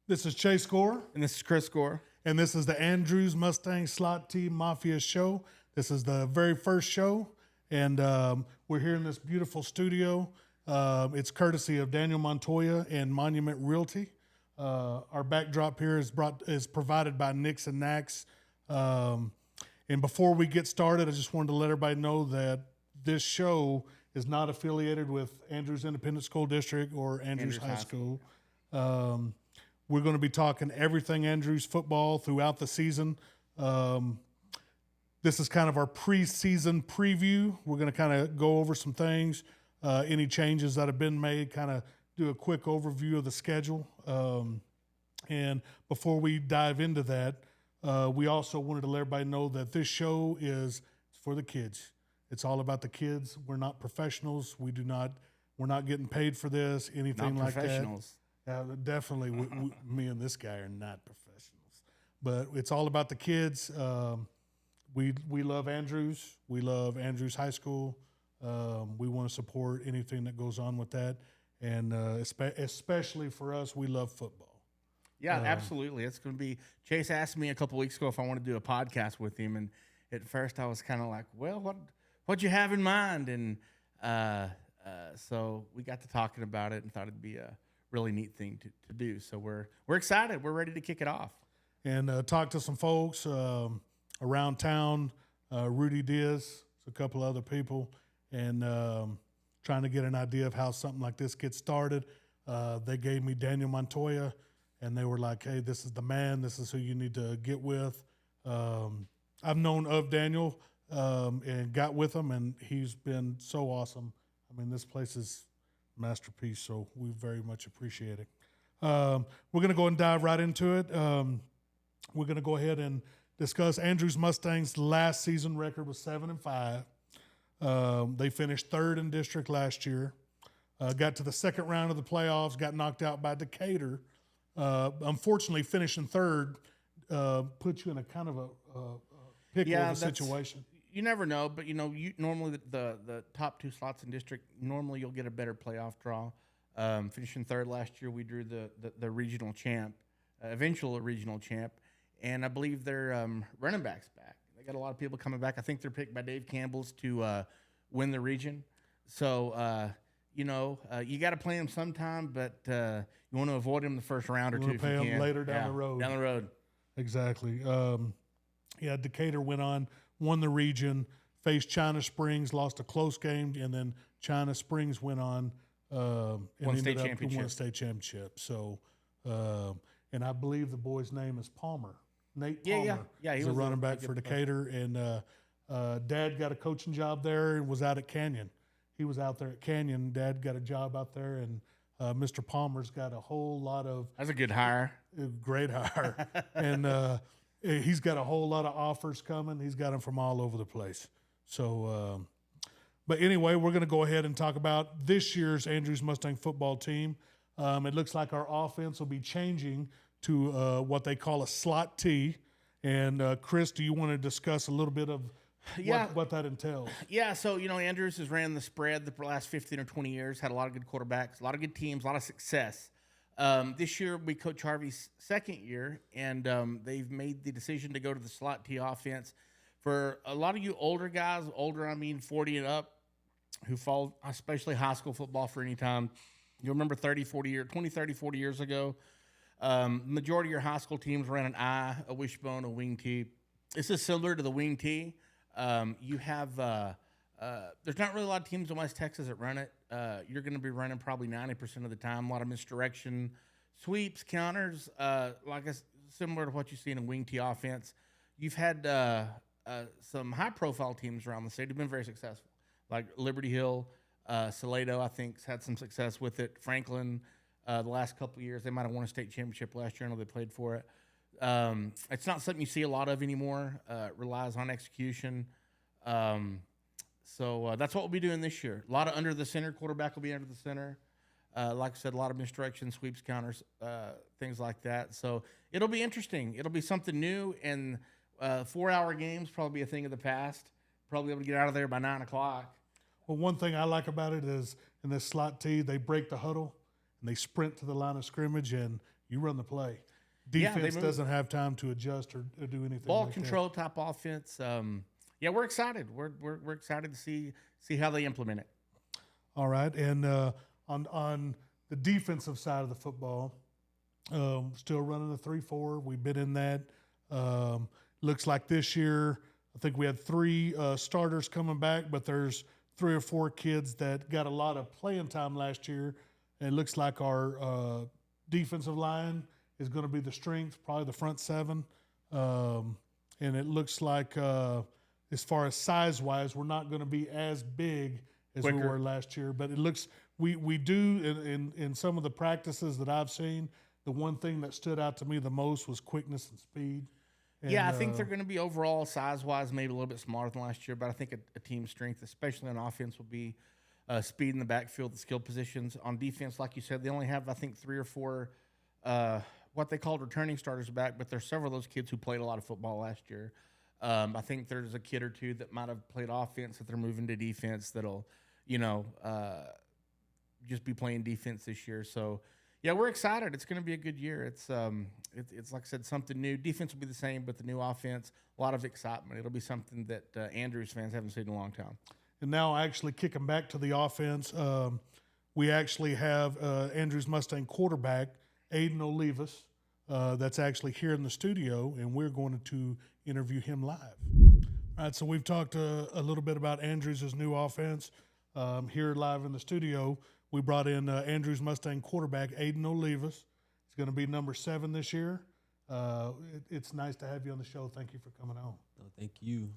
This is Chase Gore, And this is Chris Gore. and this is the Andrews Mustangs Slot-T Mafia show. This is the very first show, and we're here in this beautiful studio. It's courtesy of Daniel Montoya and Monument Realty. Our backdrop here is provided by Nix and Nax. And before we get started, I just wanted to let everybody know that this show is not affiliated with Andrews Independent School District or Andrews High School. We're going to be talking everything Andrews football throughout the season. This is kind of our preseason preview. We're going to kind of go over some things, any changes that have been made, kind of do a quick overview of the schedule. And before we dive into that, we also wanted to let everybody know that this show is for the kids. It's all about the kids. We're not professionals. We're not getting paid for this, anything like that. Professionals. Definitely, me and this guy are not professionals, but it's all about the kids. We love Andrews. We love Andrews High School. We want to support anything that goes on with that, and especially for us, we love football. Yeah, absolutely. It's going to be. Chase asked me a couple weeks ago if I want to do a podcast with him, and at first I was kind of like, "Well, what'd you have in mind?" And so we got to talking about it and thought it'd be a really neat thing to do. So we're excited. We're ready to kick it off. And talk to some folks around town, Rudy Diaz, a couple other people, and trying to get an idea of how something like this gets started. They gave me Daniel Montoya, and they were like, hey, this is the man. This is who you need to get with. I've known of Daniel and got with him, and he's been so awesome. I mean, this place is masterpiece, so we very much appreciate it. We're going to go and dive right into it. We're going to go ahead and discuss Andrews Mustangs' last season record was 7-5. They finished third in district last year. Got to the second round of the playoffs, got knocked out by Decatur. Unfortunately, finishing third puts you in a kind of a pickle of a situation. You never know, but normally the top two slots in district, normally you'll get a better playoff draw. Finishing third last year, we drew the regional champ, eventual regional champ, and I believe their running backs back. They got a lot of people coming back. I think they're picked by Dave Campbell's to win the region. So you got to play them sometime, but you want to avoid them the first round or two. You pay them later down the road. Down the road. Exactly. Decatur went on, won the region, faced China Springs, lost a close game, and then China Springs went on and Won ended state up won state championship. So, and I believe the boy's name is Palmer. Nate Palmer. Yeah. He He's was a running back for Decatur, and Dad got a coaching job there and was out at Canyon. He was out there at Canyon. Dad got a job out there, and Mr. Palmer's got a whole lot of That's a good hire. great hire, and he's got a whole lot of offers coming. He's got them from all over the place. So, but anyway, we're going to go ahead and talk about this year's Andrews Mustang football team. It looks like our offense will be changing to what they call a slot T. And Chris, do you want to discuss a little bit of what that entails? Yeah, so, Andrews has ran the spread the last 15 or 20 years, had a lot of good quarterbacks, a lot of good teams, a lot of success. This year, we Coach Harvey's second year, and they've made the decision to go to the slot T offense. For a lot of you older guys, older I mean 40 and up, who followed especially high school football for any time, you'll remember 30, 40 years ago, majority of your high school teams ran an I, a wishbone, a wing T. This is similar to the wing T. You have there's not really a lot of teams in West Texas that run it. You're going to be running probably 90% of the time. A lot of misdirection, sweeps, counters, similar to what you see in a wing T offense. You've had some high-profile teams around the state who've been very successful, like Liberty Hill, Salado, I think, has had some success with it. Franklin, the last couple of years, they might have won a state championship last year. I know they played for it. It's not something you see a lot of anymore. It relies on execution. So that's what we'll be doing this year. A lot of under the center. Quarterback will be under the center. Like I said, a lot of misdirection, sweeps, counters, things like that. So it'll be interesting. It'll be something new, and 4-hour games probably be a thing of the past. Probably able to get out of there by 9 o'clock. Well, one thing I like about it is in this slot T, they break the huddle and they sprint to the line of scrimmage, and you run the play. Yeah, they Defense move. doesn't have time to adjust or do anything. Ball like control type offense. Yeah, we're excited. We're excited to see how they implement it. All right, and on the defensive side of the football, still running the 3-4. We've been in that. Looks like this year, I think we had 3 starters coming back, but there's 3 or 4 kids that got a lot of playing time last year. And it looks like our defensive line is going to be the strength, probably the front 7. And it looks like, as far as size-wise, we're not going to be as big as we were last year. But it looks we do in some of the practices that I've seen, the one thing that stood out to me the most was quickness and speed. And, yeah, I think they're going to be overall size-wise maybe a little bit smaller than last year, but I think a team's strength, especially on offense, will be speed in the backfield, the skill positions. On defense, like you said, they only have, I think, 3 or 4 what they called returning starters back, but there's several of those kids who played a lot of football last year. I think there's a kid or 2 that might have played offense that they're moving to defense that'll, just be playing defense this year. So, yeah, we're excited. It's going to be a good year. It's like I said, something new. Defense will be the same, but the new offense, a lot of excitement. It'll be something that Andrews fans haven't seen in a long time. And now actually kicking back to the offense, we actually have Andrews Mustang quarterback, Aiden Olivas, that's actually here in the studio, and we're going to interview him live. All right, so we've talked a little bit about Andrews' new offense. Here live in the studio, we brought in Andrews Mustang quarterback, Aiden Olivas. He's going to be number 7 this year. It's nice to have you on the show. Thank you for coming on. Oh, thank you.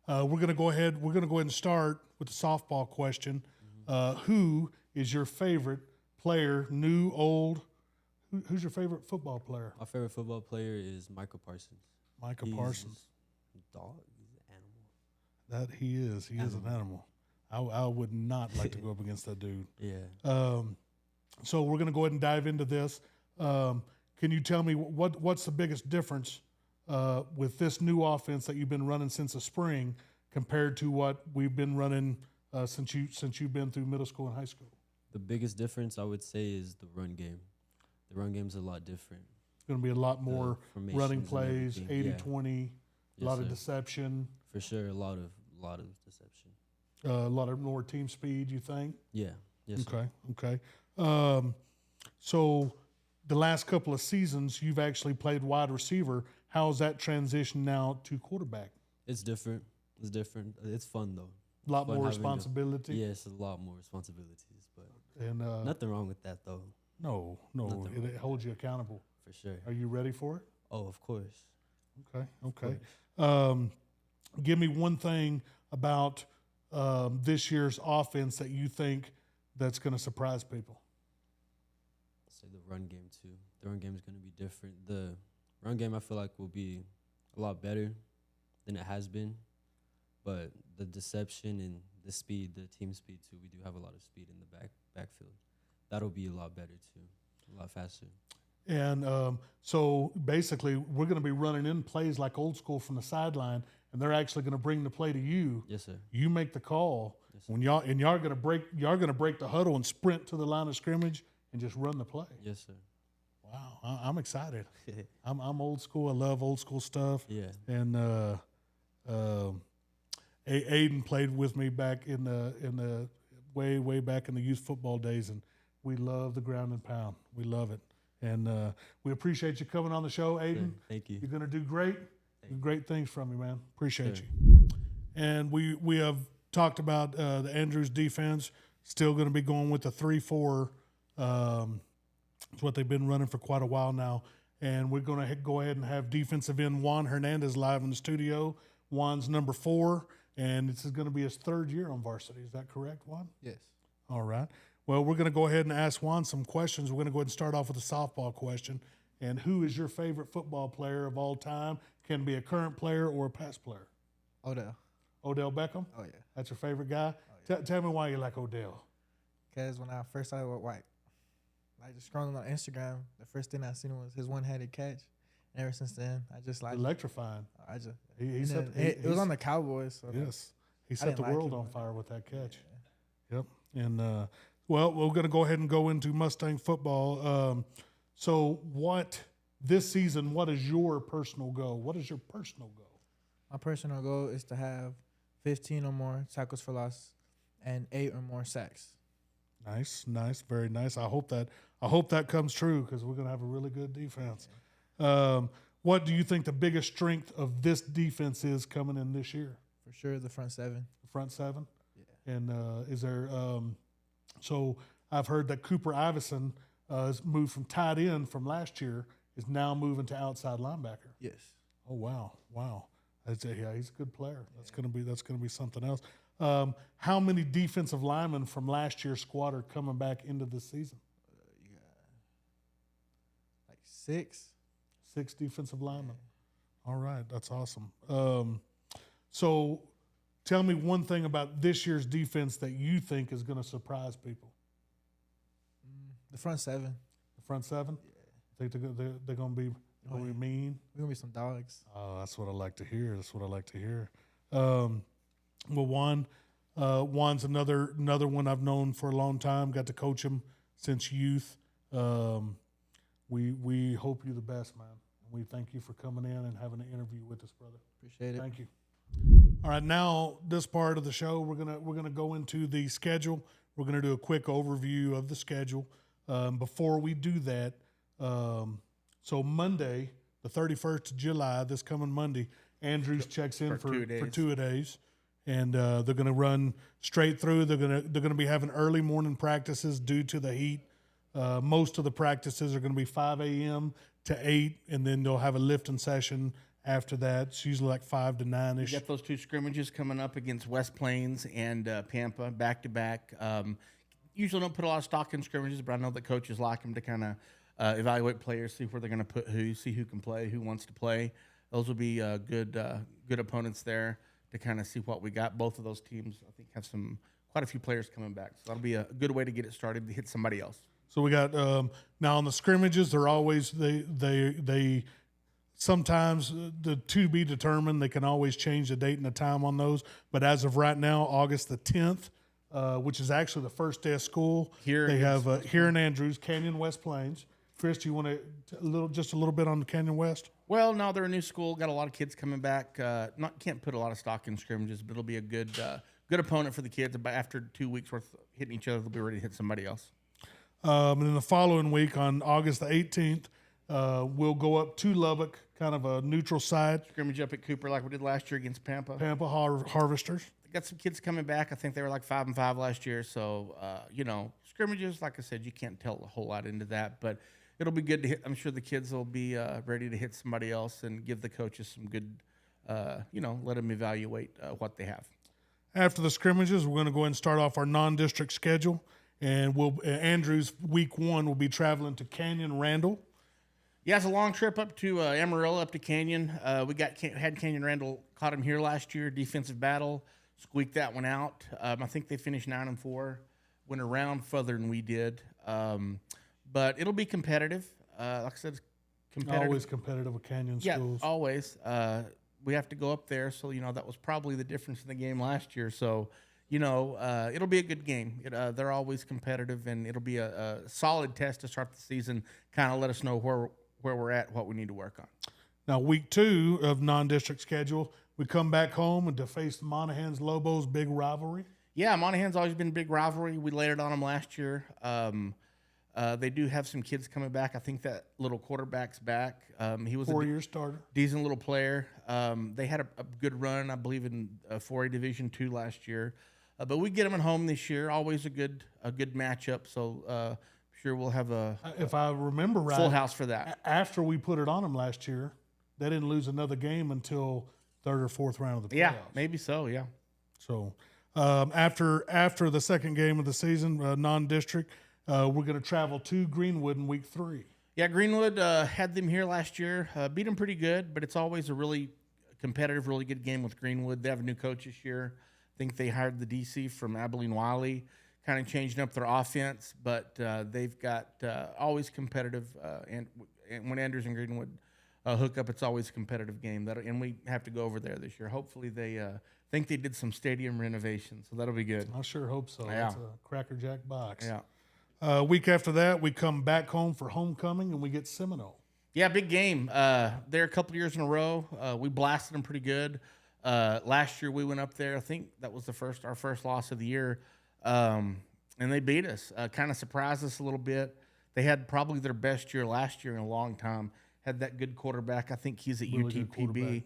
We're going to go ahead and start with the softball question. Who is your favorite player, new, old? Who's your favorite football player? My favorite football player is Michael Parsons. Michael Parsons. Dog. He's an animal. That he is. He is an animal. I would not like to go up against that dude. Yeah. So we're going to go ahead and dive into this. Can you tell me what's the biggest difference with this new offense that you've been running since the spring compared to what we've been running since you've been through middle school and high school? The biggest difference, I would say, is the run game. The run game's a lot different. It's going to be a lot more running plays, 80-20, a lot of deception. For sure, a lot of deception. A lot of more team speed, you think? Yeah. Yes. Okay. So the last couple of seasons, you've actually played wide receiver. How's that transition now to quarterback? It's different. It's fun, though. A lot more responsibility? Yes, a lot more responsibilities. But and nothing wrong with that, though. No. It holds you accountable. For sure. Are you ready for it? Oh, of course. Okay. Give me one thing about this year's offense that you think that's going to surprise people. I'll say the run game, too. The run game is going to be different. The run game, I feel like, will be a lot better than it has been. But the deception and the speed, the team speed, too, we do have a lot of speed in the backfield. That'll be a lot better, too, a lot faster. And so basically we're going to be running in plays like old school from the sideline, and they're actually going to bring the play to you. Yes, sir. You make the call. Yes, sir. When y'all going to break the huddle and sprint to the line of scrimmage and just run the play. Yes, sir. Wow, I'm excited. I'm old school. I love old school stuff. Yeah. And Aiden played with me back in the way back in the youth football days, and we love the ground and pound. We love it. And we appreciate you coming on the show, Aiden. Thank you. You're going to do great. Great things from you, man. Appreciate you. And we have talked about the Andrews defense. Still going to be going with the 3-4. It's what they've been running for quite a while now. And we're going to go ahead and have defensive end Juan Hernandez live in the studio. Juan's number 4, and this is going to be his 3rd year on varsity. Is that correct, Juan? Yes. All right. Well, we're going to go ahead and ask Juan some questions. We're going to go ahead and start off with a softball question. And who is your favorite football player of all time? Can be a current player or a past player. Odell. Odell Beckham? Oh, yeah. That's your favorite guy? Oh, yeah. Tell me why you like Odell. Because when I first started with White, like just scrolling on Instagram, the first thing I seen was his one-handed catch. And ever since then, I just like electrifying. It was on the Cowboys. So yes. He set the world on fire with that catch. Yeah. Yep. And, well, we're going to go ahead and go into Mustang football. So this season, what is your personal goal? What is your personal goal? My personal goal is to have 15 or more tackles for loss and 8 or more sacks. Nice, very nice. I hope that comes true because we're gonna have a really good defense. What do you think the biggest strength of this defense is coming in this year? For sure, the front seven. The front seven? Yeah. And is there so I've heard that Cooper Iverson has moved from tight end from last year, is now moving to outside linebacker. Yes. Oh wow. Yeah, he's a good player. That's gonna be something else. How many defensive linemen from last year's squad are coming back into this season? You got like 6. 6 defensive linemen. Yeah. All right, that's awesome. So tell me one thing about this year's defense that you think is going to surprise people. The front seven. The front seven? Yeah. Think they're going to be mean? We're going to be some dogs. Oh, that's what I like to hear. Well, Juan's another one I've known for a long time. Got to coach him since youth. We hope you the best, man. We thank you for coming in and having an interview with us, brother. Appreciate it. Thank you. All right, now this part of the show, we're gonna go into the schedule. We're gonna do a quick overview of the schedule. Before we do that, so Monday, the 31st of July, this coming Monday, Andrews checks in for 2 days, and they're gonna run straight through. They're gonna be having early morning practices due to the heat. Most of the practices are going to be 5 a.m. to 8, and then they'll have a lifting session after that. It's usually like 5 to 9-ish. You got those 2 scrimmages coming up against West Plains and Pampa back-to-back. Usually don't put a lot of stock in scrimmages, but I know that coaches like them to kind of evaluate players, see where they're going to put who, see who can play, who wants to play. Those will be good opponents there to kind of see what we got. Both of those teams, I think, have quite a few players coming back. So that'll be a good way to get it started to hit somebody else. So we got now on the scrimmages. They're always they sometimes the to be determined. They can always change the date and the time on those. But as of right now, August the 10th, which is actually the first day of school, they have here in Andrews, Canyon West Plains. Chris, do you want to just a little bit on the Canyon West? Well, no, they're a new school. Got a lot of kids coming back. Can't put a lot of stock in scrimmages, but it'll be a good opponent for the kids. But after 2 weeks worth of hitting each other, they'll be ready to hit somebody else. And then the following week, on August the 18th, we'll go up to Lubbock, kind of a neutral site. Scrimmage up at Cooper like we did last year against Pampa. Pampa Harvesters. Got some kids coming back. I think they were like 5-5 last year. So, scrimmages, like I said, you can't tell a whole lot into that. But it'll be good to hit. I'm sure the kids will be ready to hit somebody else and give the coaches some good, let them evaluate what they have. After the scrimmages, we're going to go ahead and start off our non-district schedule. And Andrews week 1 will be traveling to Canyon Randall. Yeah, it's a long trip up to Amarillo, up to Canyon. We had Canyon Randall, caught him here last year, defensive battle, squeaked that one out. I think they finished 9-4, went around further than we did. But it'll be competitive. Like I said, it's competitive. Always competitive with Canyon schools. Yeah, always. We have to go up there, so that was probably the difference in the game last year. So. It'll be a good game. They're always competitive, and it'll be a solid test to start the season. Kind of let us know where we're at, what we need to work on. Now, week 2 of non-district schedule, we come back home and to face Monaghan's Lobos, big rivalry. Yeah, Monaghan's always been a big rivalry. We laid it on them last year. They do have some kids coming back. I think that little quarterback's back. He was 4-year starter. Decent little player. They had a good run, I believe, in 4A Division II last year. But we get them at home this year. Always a good matchup. So sure we'll have if I remember right, full house for that. After we put it on them last year, they didn't lose another game until 3rd or 4th round of the playoffs. Yeah, maybe so. Yeah. So after the second game of the season, non-district, we're going to travel to Greenwood in week 3. Yeah, Greenwood had them here last year. Beat them pretty good, but it's always a really competitive, really good game with Greenwood. They have a new coach this year. I think they hired the DC from Abilene Wiley, kind of changing up their offense, but they've got always competitive. And when Andrews and Greenwood hook up, it's always a competitive game. And we have to go over there this year. Hopefully they think they did some stadium renovations, so that'll be good. I sure hope so. Yeah. It's a Cracker Jack box. Yeah. Week after that, we come back home for homecoming, and we get Seminole. Yeah, big game. There a couple years in a row. We blasted them pretty good. Last year we went up there. I think that was our first loss of the year, and they beat us. Kind of surprised us a little bit. They had probably their best year last year in a long time. Had that good quarterback. I think he's at Really good UTPB. quarterback.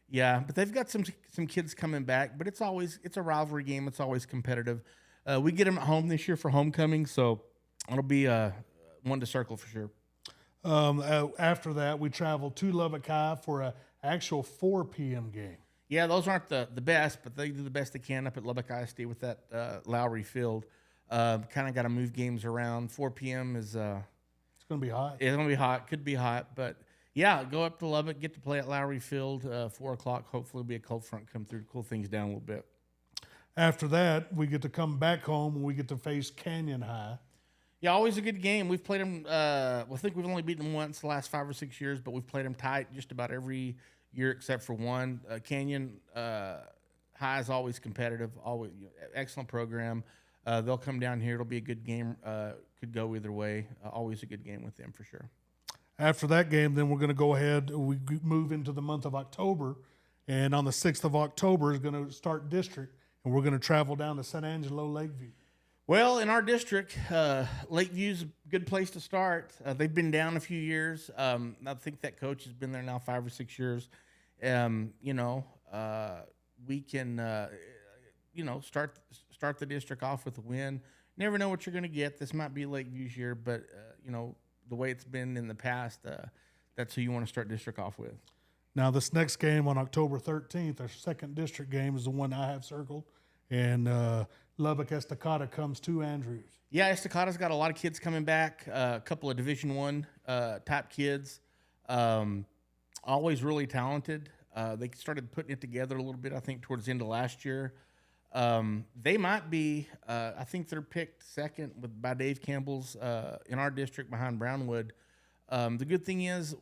Yeah, but they've got some kids coming back. But it's a rivalry game. It's always competitive. We get them at home this year for homecoming, so it'll be one to circle for sure. After that, we travel to Lubbock High for an actual 4 p.m. game. Yeah, those aren't the best, but they do the best they can up at Lubbock ISD with that Lowry Field. Kind of got to move games around. 4 p.m. is It's going to be hot. it's going to be hot. Could be hot, but yeah, go up to Lubbock, get to play at Lowry Field. 4 o'clock. Hopefully, be a cold front come through, cool things down a little bit. After that, we get to come back home and we get to face Canyon High. Yeah, always a good game. We've played them. I think we've only beaten them once the last 5 or 6 years, but we've played them tight just about every year except for one. Canyon High is always competitive. Always excellent program. They'll come down here. It'll be a good game. Could go either way. Always a good game with them for sure. After that game, then we're going to go ahead. We move into the month of October, and on the 6th of October is going to start district, and we're going to travel down to San Angelo Lakeview. Well, in our district, Lakeview's a good place to start. They've been down a few years. I think that coach has been there now 5 or 6 years. We can, start the district off with a win. Never know what you're going to get. This might be Lakeview's year, but, the way it's been in the past, that's who you want to start district off with. Now, this next game on October 13th, our second district game, is the one I have circled, and Lubbock Estacada comes to Andrews. Yeah, Estacada's got a lot of kids coming back, a couple of Division I type kids, always really talented. They started putting it together a little bit, I think, towards the end of last year. They might be, I think they're picked second by Dave Campbell's in our district behind Brownwood. The good thing is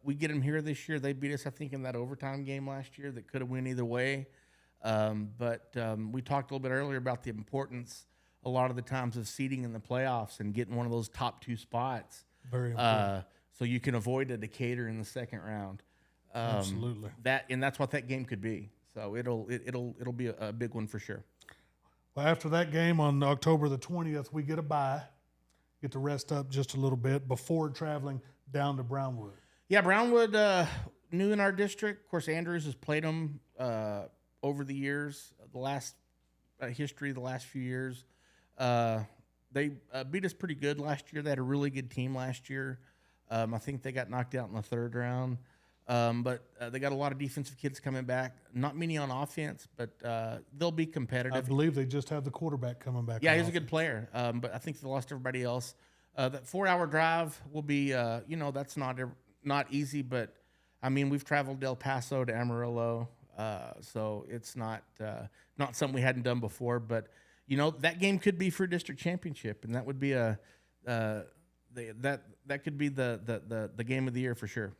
we get them here this year. They beat us, I think, in that overtime game last year that could have went either way. But we talked a little bit earlier about the importance a lot of the times of seeding in the playoffs and getting one of those top 2 spots. Very important. So you can avoid a Decatur in the second round. Absolutely. That's what that game could be. So it'll be a big one for sure. Well, after that game on October the 20th, we get a bye, get to rest up just a little bit before traveling down to Brownwood. Yeah, Brownwood, new in our district. Of course, Andrews has played them over the years, the last few years. They beat us pretty good last year. They had a really good team last year. I think they got knocked out in the 3rd round. But they got a lot of defensive kids coming back. Not many on offense, but they'll be competitive. I believe they just have the quarterback coming back. Yeah, he's a good player. But I think they lost everybody else. That 4-hour drive will be, that's not easy. But, I mean, we've traveled Del Paso to Amarillo. So it's not something we hadn't done before. But, that game could be for a district championship. And that would be that could be the game of the year for sure.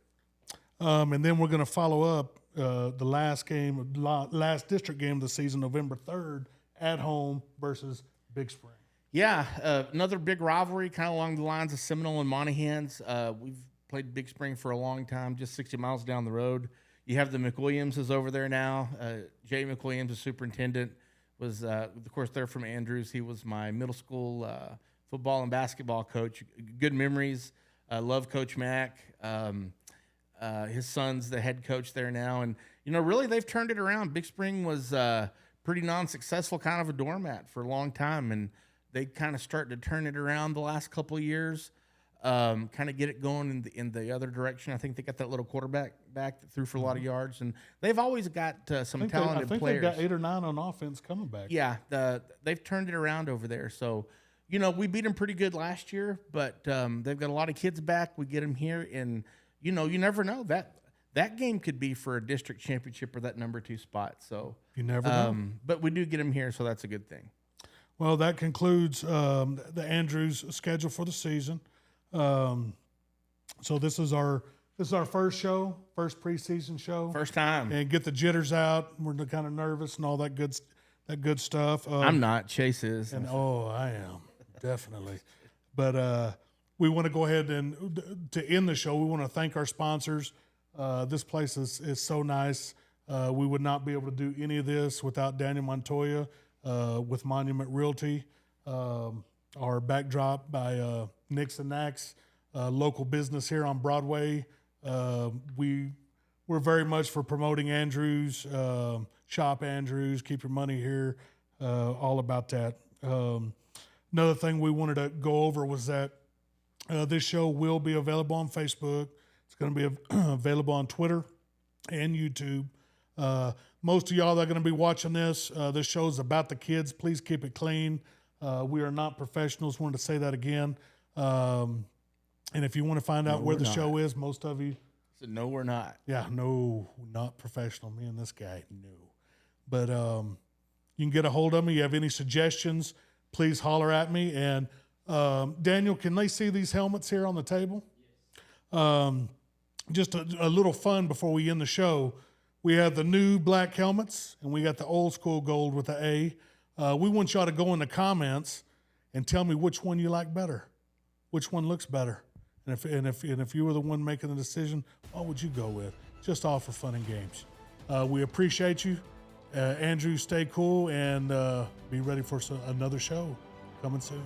And then we're going to follow up the last district game of the season, November 3rd, at home versus Big Spring. Yeah, another big rivalry, kind of along the lines of Seminole and Monahans. We've played Big Spring for a long time, just 60 miles down the road. You have the McWilliamses over there now. Jay McWilliams, the superintendent, was, of course, they're from Andrews. He was my middle school football and basketball coach. Good memories. Love Coach Mack. His son's the head coach there now. And, really they've turned it around. Big Spring was pretty non-successful, kind of a doormat for a long time. And they kind of started to turn it around the last couple of years, kind of get it going in the other direction. I think they got that little quarterback back that threw for a lot of yards. And they've always got some talented players. I think they've got 8 or 9 on offense coming back. Yeah, they've turned it around over there. So, we beat them pretty good last year, but they've got a lot of kids back. We get them here, and you never know that game could be for a district championship or that number 2 spot. So you never know. But we do get them here, so that's a good thing. Well, that concludes the Andrews schedule for the season. So this is our first show, first preseason show, first time, and get the jitters out. We're kind of nervous and all that good stuff. I'm not. Chase is, and I am definitely. But we want to go ahead and to end the show. We want to thank our sponsors. This place is so nice. We would not be able to do any of this without Daniel Montoya with Monument Realty. Our backdrop by Nix and Nax, local business here on Broadway. We're very much for promoting Andrews, shop Andrews, keep your money here, all about that. Another thing we wanted to go over was that this show will be available on Facebook. It's going to be available on Twitter and YouTube. Most of y'all that are going to be watching this show is about the kids. Please keep it clean. We are not professionals. Wanted to say that again. And if you want to find out where the show is, most of you. So no, we're not. Yeah, no, not professional. Me and this guy, no. But you can get a hold of me. You have any suggestions, please holler at me. And Daniel, can they see these helmets here on the table? Yes. Just a little fun before we end the show. We have the new black helmets, and we got the old school gold with the A. We want y'all to go in the comments and tell me which one you like better, which one looks better. And if you were the one making the decision, what would you go with? Just all for fun and games. We appreciate you. Andrew, stay cool and be ready for another show coming soon.